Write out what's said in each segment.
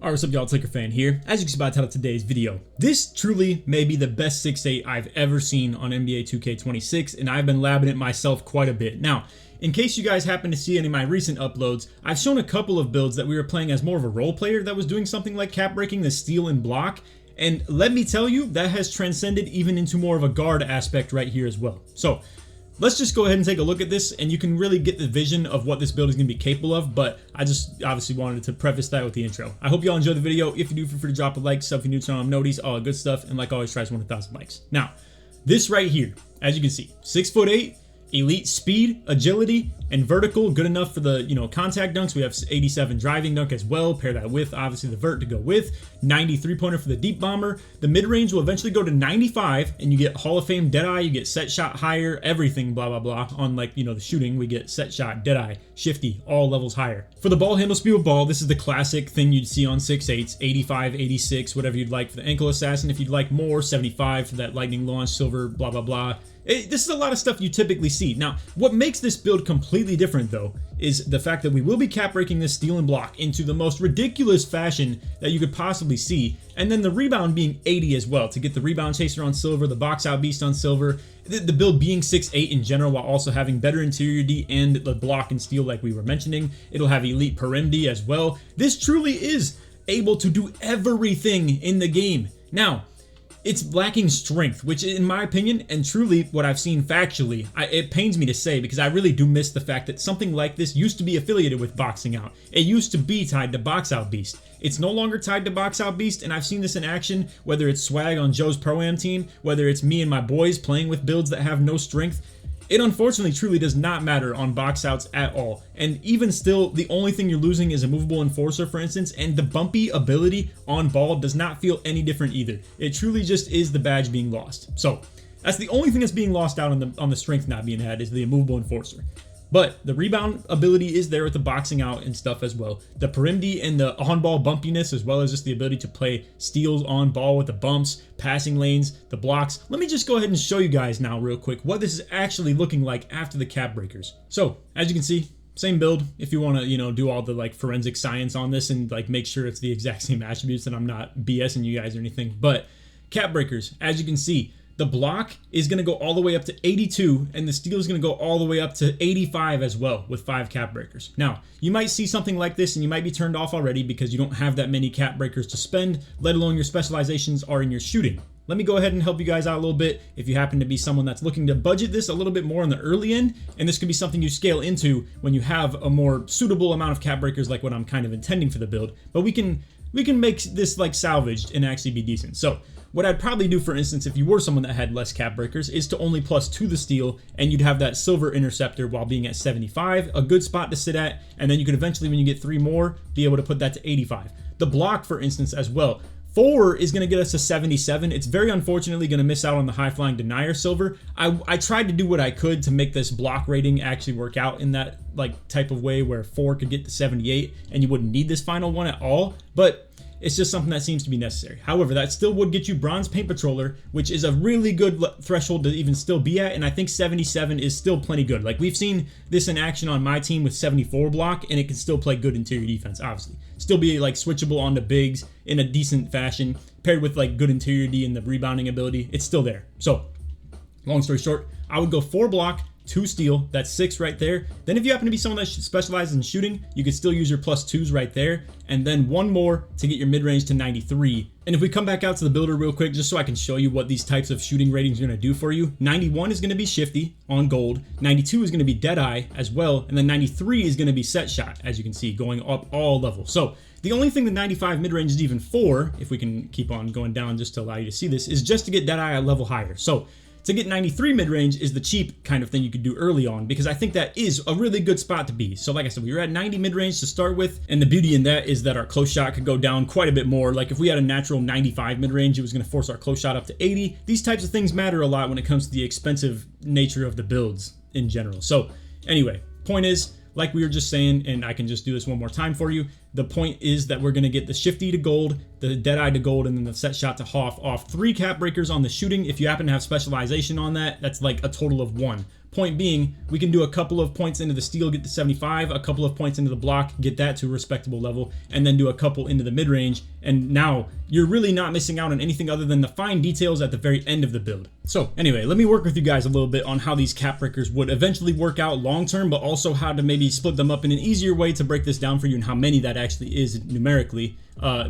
Alright, what's up y'all, it's LakerFan here. As you can see by the title of today's video, this truly may be the best 6'8 I've ever seen on NBA 2K26, and I've been labbing it myself quite a bit. Now, in case you guys happen to see any of my recent uploads, I've shown a couple of builds that we were playing as more of a role player that was doing something like cap breaking the steal and block, and let me tell you, that has transcended even into more of a guard aspect right here as well. So, let's just go ahead and take a look at this, and you can really get the vision of what this build is going to be capable of, but I just obviously wanted to preface that with the intro. I hope y'all enjoyed the video. If you do, feel free to drop a like, sub if you're new to the channel, noties, all good stuff, and like always, try to 1,000 likes. Now, this right here, as you can see, 6'8", elite speed, agility, and vertical, good enough for the, contact dunks. We have 87 driving dunk as well. Pair that with, obviously, the vert to go with. 93 pointer for the deep bomber. The mid-range will eventually go to 95, and you get Hall of Fame Deadeye, you get set shot higher, everything, blah, blah, blah. On, the shooting, we get set shot, Deadeye, shifty, all levels higher. For the ball handle speed with ball, this is the classic thing you'd see on 6'8s, 85, 86, whatever you'd like for the ankle assassin. If you'd like more, 75 for that lightning launch, silver, blah, blah, blah. This is a lot of stuff you typically see. Now, what makes this build completely different, though, is the fact that we will be cap breaking this steal and block into the most ridiculous fashion that you could possibly see, and then the rebound being 80 as well, to get the rebound chaser on silver, the box out beast on silver, the build being 6'8 in general while also having better interior D and the block and steal like we were mentioning. It'll have elite perim D as well. This truly is able to do everything in the game. Now, it's lacking strength, which in my opinion, and truly what I've seen factually, it pains me to say because I really do miss the fact that something like this used to be affiliated with boxing out. It used to be tied to box out beast. It's no longer tied to box out beast, and I've seen this in action, whether it's swag on Joe's Pro-Am team, whether it's me and my boys playing with builds that have no strength. It unfortunately truly does not matter on box outs at all, and even still, the only thing you're losing is a movable enforcer, for instance, and the bumpy ability on ball does not feel any different either. It truly just is the badge being lost. So that's the only thing that's being lost out on the strength not being had is the immovable enforcer. But the rebound ability is there with the boxing out and stuff as well. The perimdy and the on-ball bumpiness, as well as just the ability to play steals on ball with the bumps, passing lanes, the blocks. Let me just go ahead and show you guys now real quick what this is actually looking like after the cap breakers. So, as you can see, same build. If you want to, do all the forensic science on this and make sure it's the exact same attributes, and I'm not BSing you guys or anything. But cap breakers, as you can see, the block is going to go all the way up to 82, and the steal is going to go all the way up to 85 as well with 5 cap breakers. Now, you might see something like this, and you might be turned off already because you don't have that many cap breakers to spend, let alone your specializations are in your shooting. Let me go ahead and help you guys out a little bit if you happen to be someone that's looking to budget this a little bit more on the early end, and this could be something you scale into when you have a more suitable amount of cap breakers like what I'm kind of intending for the build. But we can make this salvaged and actually be decent. So what I'd probably do, for instance, if you were someone that had less cap breakers, is to only +2 the steal, and you'd have that silver interceptor while being at 75, a good spot to sit at, and then you could eventually, when you get 3 more, be able to put that to 85. The block, for instance, as well. 4 is going to get us to 77. It's very unfortunately going to miss out on the high-flying denier silver. I tried to do what I could to make this block rating actually work out in that type of way where 4 could get to 78 and you wouldn't need this final one at all, but it's just something that seems to be necessary. However, that still would get you bronze paint patroller, which is a really good threshold to even still be at, and I think 77 is still plenty good. We've seen this in action on my team with 74 block, and it can still play good interior defense, obviously. Still be switchable onto bigs in a decent fashion, paired with good interior D and the rebounding ability. It's still there. So, long story short, I would go 4 block, 2 steal, that's 6 right there. Then if you happen to be someone that specializes in shooting, you could still use your +2s right there, and then 1 more to get your mid-range to 93. And if we come back out to the builder real quick, just so I can show you what these types of shooting ratings are going to do for you, 91 is going to be shifty on gold, 92 is going to be Deadeye as well, and then 93 is going to be set shot, as you can see, going up all levels. So the only thing the 95 mid-range is even for, if we can keep on going down just to allow you to see this, is just to get Deadeye a level higher. So to get 93 mid-range is the cheap kind of thing you could do early on, because I think that is a really good spot to be. So like I said, we were at 90 mid-range to start with, and the beauty in that is that our close shot could go down quite a bit more. If we had a natural 95 mid-range, it was going to force our close shot up to 80. These types of things matter a lot when it comes to the expensive nature of the builds in general. So anyway, point is, like we were just saying, and I can just do this one more time for you, the point is that we're going to get the shifty to gold, the Deadeye to gold, and then the set shot to Hoff off 3 cap breakers on the shooting. If you happen to have specialization on that, that's a total of 1. Point being, we can do a couple of points into the steal, get to 75, a couple of points into the block, get that to a respectable level, and then do a couple into the mid-range, and now you're really not missing out on anything other than the fine details at the very end of the build. So anyway, let me work with you guys a little bit on how these cap breakers would eventually work out long-term, but also how to maybe split them up in an easier way to break this down for you and how many that actually is numerically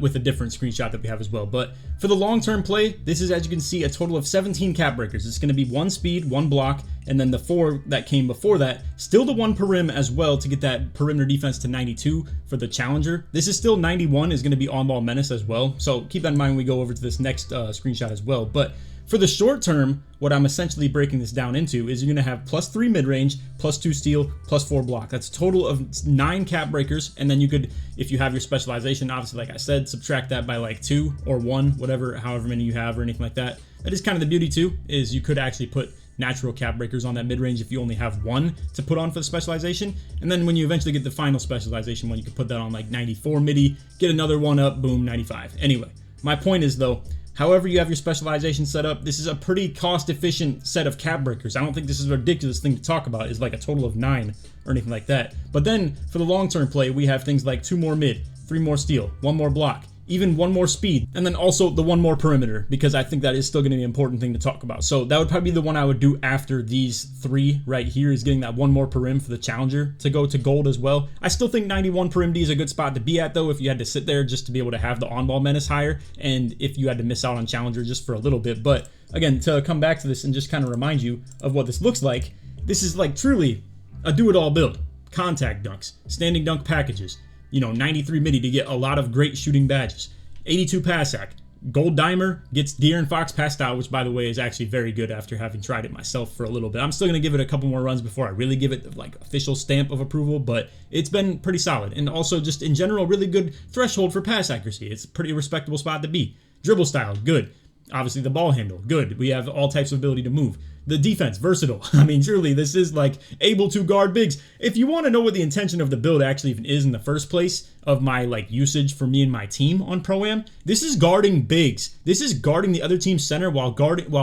with a different screenshot that we have as well. But for the long-term play, this is, as you can see, a total of 17 cap breakers. It's going to be 1 speed, 1 block, and then the 4 that came before that, still the 1 perim as well to get that perimeter defense to 92 for the challenger. This is still 91 is going to be on-ball menace as well. So keep that in mind when we go over to this next screenshot as well. But for the short term, what I'm essentially breaking this down into is you're going to have +3 mid-range, +2 steal, +4 block. That's a total of 9 cap breakers. And then you could, if you have your specialization, obviously, like I said, subtract that by like 2 or 1, whatever, however many you have or anything like that. That is kind of the beauty too, is you could actually put natural cap breakers on that mid-range if you only have 1 to put on for the specialization. And then when you eventually get the final specialization one, you can put that on like 94 midi, get another one up, boom, 95. Anyway, my point is though, however you have your specialization set up, this is a pretty cost-efficient set of cap breakers. I don't think this is a ridiculous thing to talk about, is like a total of 9 or anything like that. But then for the long-term play, we have things like 2 more mid, 3 more steal, 1 more block, even 1 more speed, and then also the 1 more perimeter, because I think that is still going to be an important thing to talk about. So that would probably be the one I would do after these 3 right here, is getting that 1 more perim for the challenger to go to gold as well. I still think 91 perim D is a good spot to be at though, if you had to sit there just to be able to have the on-ball menace higher, and if you had to miss out on challenger just for a little bit. But again, to come back to this and just kind of remind you of what this looks like, this is like truly a do-it-all build. Contact dunks, standing dunk packages, 93 midi to get a lot of great shooting badges, 82 pass act, gold dimer gets De'Aaron Fox passed out, which by the way is actually very good after having tried it myself for a little bit. I'm still going to give it a couple more runs before I really give it the like official stamp of approval, but it's been pretty solid. And also just in general, really good threshold for pass accuracy. It's a pretty respectable spot to be. Dribble style, good. Obviously the ball handle, good. We have all types of ability to move. The defense, versatile. I mean, truly, this is like able to guard bigs. If you want to know what the intention of the build actually even is in the first place, of my like usage for me and my team on Pro-Am, this is guarding bigs. This is guarding the other team's center while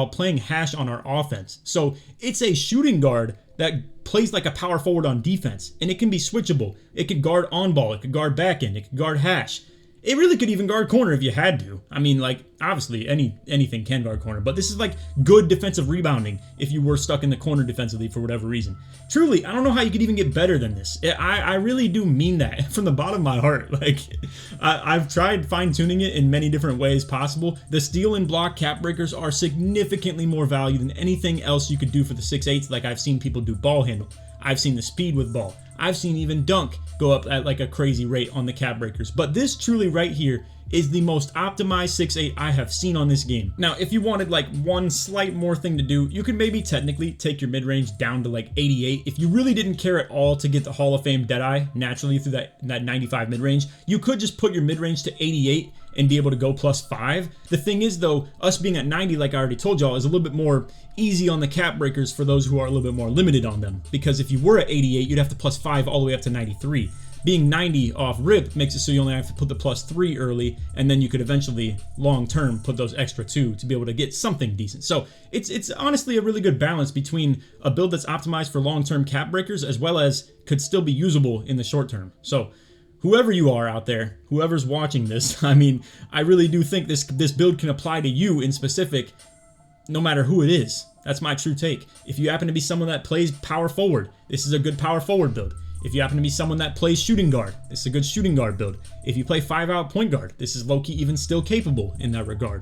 playing hash on our offense. So it's a shooting guard that plays like a power forward on defense, and it can be switchable. It could guard on ball, it could guard back end, it could guard hash. It really could even guard corner if you had to. I mean, like, obviously, anything can guard corner, but this is like good defensive rebounding if you were stuck in the corner defensively for whatever reason. Truly, I don't know how you could even get better than this. I really do mean that from the bottom of my heart. Like, I've tried fine-tuning it in many different ways possible. The steal and block cap breakers are significantly more value than anything else you could do for the 6'8". Like, I've seen people do ball handle. I've seen the speed with ball. I've seen even dunk go up at like a crazy rate on the cap breakers. But this truly right here is the most optimized 6'8" I have seen on this game. Now, if you wanted like one slight more thing to do, you could maybe technically take your mid-range down to like 88. If you really didn't care at all to get the Hall of Fame Deadeye naturally through that 95 mid-range, you could just put your mid-range to 88 and be able to go +5. The thing is though, us being at 90, like I already told y'all, is a little bit more easy on the cap breakers for those who are a little bit more limited on them. Because if you were at 88, you'd have to +5 all the way up to 93. Being 90 off rip makes it so you only have to put the +3 early, and then you could eventually, long term, put those extra 2 to be able to get something decent. So it's honestly a really good balance between a build that's optimized for long-term cap breakers as well as could still be usable in the short term. So whoever you are out there, whoever's watching this, I mean, I really do think this build can apply to you in specific, no matter who it is. That's my true take. If you happen to be someone that plays power forward, this is a good power forward build. If you happen to be someone that plays shooting guard, this is a good shooting guard build. If you play 5-out point guard, this is low-key even still capable in that regard.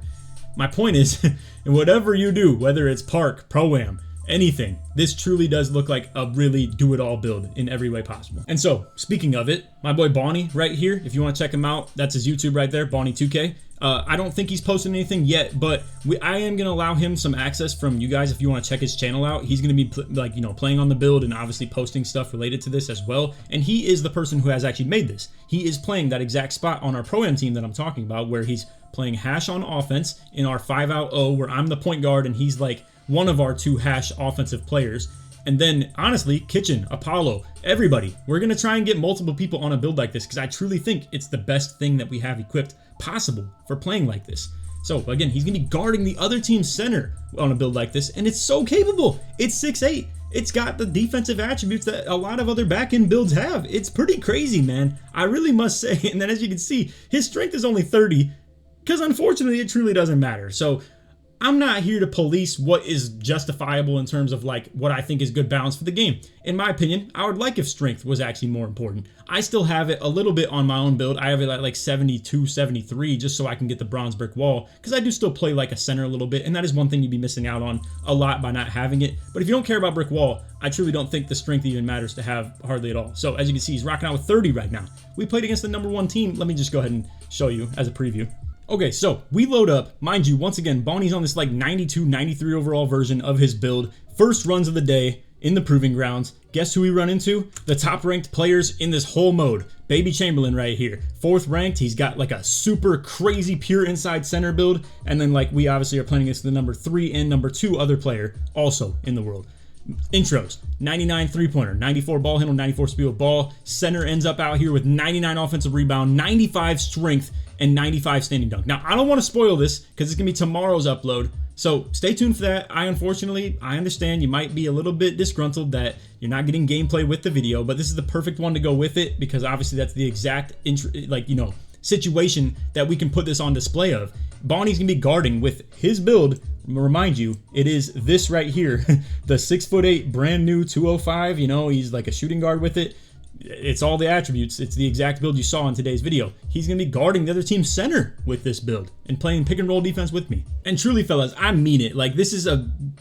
My point is, whatever you do, whether it's park, pro-am, anything, this truly does look like a really do-it-all build in every way possible. And so, speaking of it, my boy Bonnie right here, if you want to check him out, that's his YouTube right there, Bonnie2K. I don't think he's posted anything yet, but I am going to allow him some access from you guys if you want to check his channel out. He's going to be playing on the build and obviously posting stuff related to this as well. And he is the person who has actually made this. He is playing that exact spot on our Pro-Am team that I'm talking about, where he's playing hash on offense in our 5-out O, where I'm the point guard and he's like one of our 2 hash offensive players. And then, honestly, Kitchen, Apollo, everybody. We're going to try and get multiple people on a build like this because I truly think it's the best thing that we have equipped possible for playing like this. So, again, he's going to be guarding the other team's center on a build like this, and it's so capable. It's 6'8". it's got the defensive attributes that a lot of other back-end builds have. It's pretty crazy, man. I really must say. And then as you can see, his strength is only 30 because unfortunately it truly doesn't matter. So I'm not here to police what is justifiable in terms of like what I think is good balance for the game. In my opinion, I would like if strength was actually more important. I still have it a little bit on my own build. I have it at like 72, 73 just so I can get the bronze brick wall because I do still play like a center a little bit, and that is one thing you'd be missing out on a lot by not having it. But if you don't care about brick wall, I truly don't think the strength even matters to have hardly at all. So as you can see, he's rocking out with 30 right now. We played against the #1 team. Let me just go ahead and show you as a preview. Okay, so we load up. Mind you, once again, Bonnie's on this like 92, 93 overall version of his build. First runs of the day in the Proving Grounds. Guess who we run into? The top ranked players in this whole mode. Baby Chamberlain right here. 4th ranked. He's got like a super crazy pure inside center build. And then like we obviously are playing against the #3 and #2 other player also in the world. Intros, 99 3-pointer, 94 ball handle, 94 speed with ball. Center ends up out here with 99 offensive rebound, 95 strength, and 95 standing dunk. Now, I don't want to spoil this because it's going to be tomorrow's upload, so stay tuned for that. I understand you might be a little bit disgruntled that you're not getting gameplay with the video, but this is the perfect one to go with it because obviously that's the exact, situation that we can put this on display of. Bonnie's going to be guarding with his build. Remind you, it is this right here, the 6'8", brand new 205. He's like a shooting guard with it. It's all the attributes. It's the exact build you saw in today's video. He's going to be guarding the other team's center with this build and playing pick and roll defense with me. And truly, fellas, I mean it. Like, this is a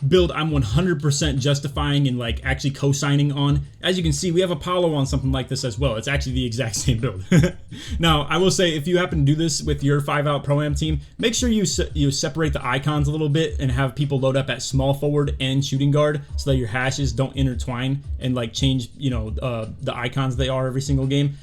build I'm 100% justifying and like actually co-signing on. As you can see, we have Apollo on something like this as well. It's actually the exact same build. Now, I will say, if you happen to do this with your 5-out Pro-Am team, make sure you separate the icons a little bit and have people load up at small forward and shooting guard so that your hashes don't intertwine and like change, the icons they are every single game.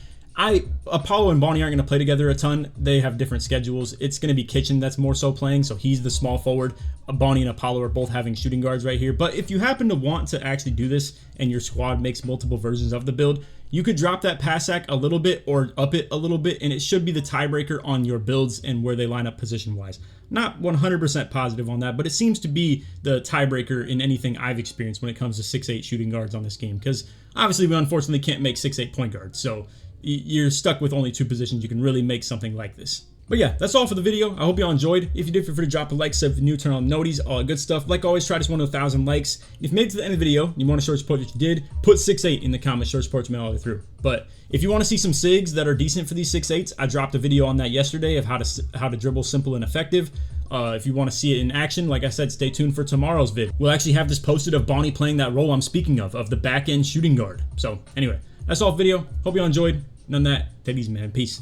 Apollo and Bonnie aren't going to play together a ton. They have different schedules. It's going to be Kitchen that's more so playing, so he's the small forward. Bonnie and Apollo are both having shooting guards right here. But if you happen to want to actually do this and your squad makes multiple versions of the build, you could drop that pass sack a little bit or up it a little bit, and it should be the tiebreaker on your builds and where they line up position-wise. Not 100% positive on that, but it seems to be the tiebreaker in anything I've experienced when it comes to 6'8" shooting guards on this game, because obviously we unfortunately can't make 6'8" point guards, so you're stuck with only 2 positions. You can really make something like this. But yeah, that's all for the video. I hope y'all enjoyed. If you did, feel free to drop a like, sub if you're new, turn on noties, all that good stuff. Like always, try to one to 1,000 likes. If you made it to the end of the video and you want to show support that you did, put 6'8" in the comments, show support to me all the way through. But if you want to see some SIGs that are decent for these 6'8s, I dropped a video on that yesterday of how to dribble simple and effective. If you want to see it in action, like I said, stay tuned for tomorrow's vid. We'll actually have this posted of Bonnie playing that role I'm speaking of the back end shooting guard. So anyway, that's all for the video. Hope y'all enjoyed. None of that. Take it easy, man. Peace.